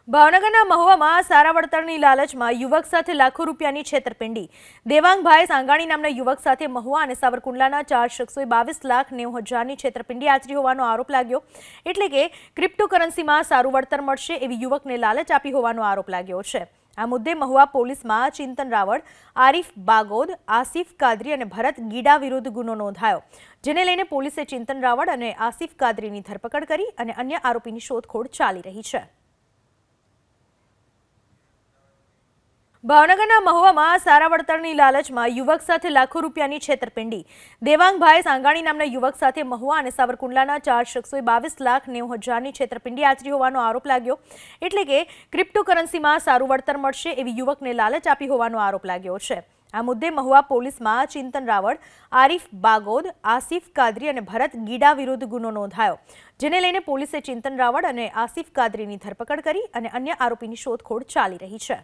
ભાવનગરના મહુવામાં સારા વળતરની લાલચમાં યુવક સાથે લાખો રૂપિયાની છેતરપિંડી। દેવાંગભાઈ સાંગાણી નામના યુવક સાથે મહુવા અને સાવરકુંડલાના 4 શખ્સોએ 22,90,000ની છેતરપિંડી આચરી હોવાનો આરોપ લાગ્યો। એટલે કે ક્રિપ્ટોકરન્સીમાં સારું વળતર મળશે એવી યુવકને લાલચ આપી હોવાનો આરોપ લાગ્યો છે। આ મુદ્દે મહુવા પોલીસમાં ચિંતન રાવળ, આરીફ બાગોદ, આસિફ કાદરી અને ભરત ગીડા વિરુદ્ધ ગુનો નોંધાયો, જેને લઈને પોલીસે ચિંતન રાવળ અને આસિફ કાદરીની ધરપકડ કરી અને અન્ય આરોપીની શોધખોળ ચાલી રહી છે। ભાવનગરના મહુવામાં સારા વળતરની લાલચમાં યુવક સાથે લાખો રૂપિયાની છેતરપિંડી। દેવાંગભાઈ સાંગાણી નામના યુવક સાથે મહુવા અને સાવરકુંડલાના 4 શખ્સોએ 22,90,000ની છેતરપિંડી આચરી હોવાનો આરોપ લાગ્યો। એટલે કે ક્રિપ્ટોકરન્સીમાં સારું વળતર મળશે એવી યુવકને લાલચ આપી હોવાનો આરોપ લાગ્યો છે। આ મુદ્દે મહુવા પોલીસમાં ચિંતન રાવળ, આરીફ બાગોદ, આસિફ કાદરી અને ભરત ગીડા વિરુદ્ધ ગુનો નોંધાયો, જેને લઈને પોલીસે ચિંતન રાવળ અને આસિફ કાદરીની ધરપકડ કરી અને અન્ય આરોપીની શોધખોળ ચાલી રહી છે।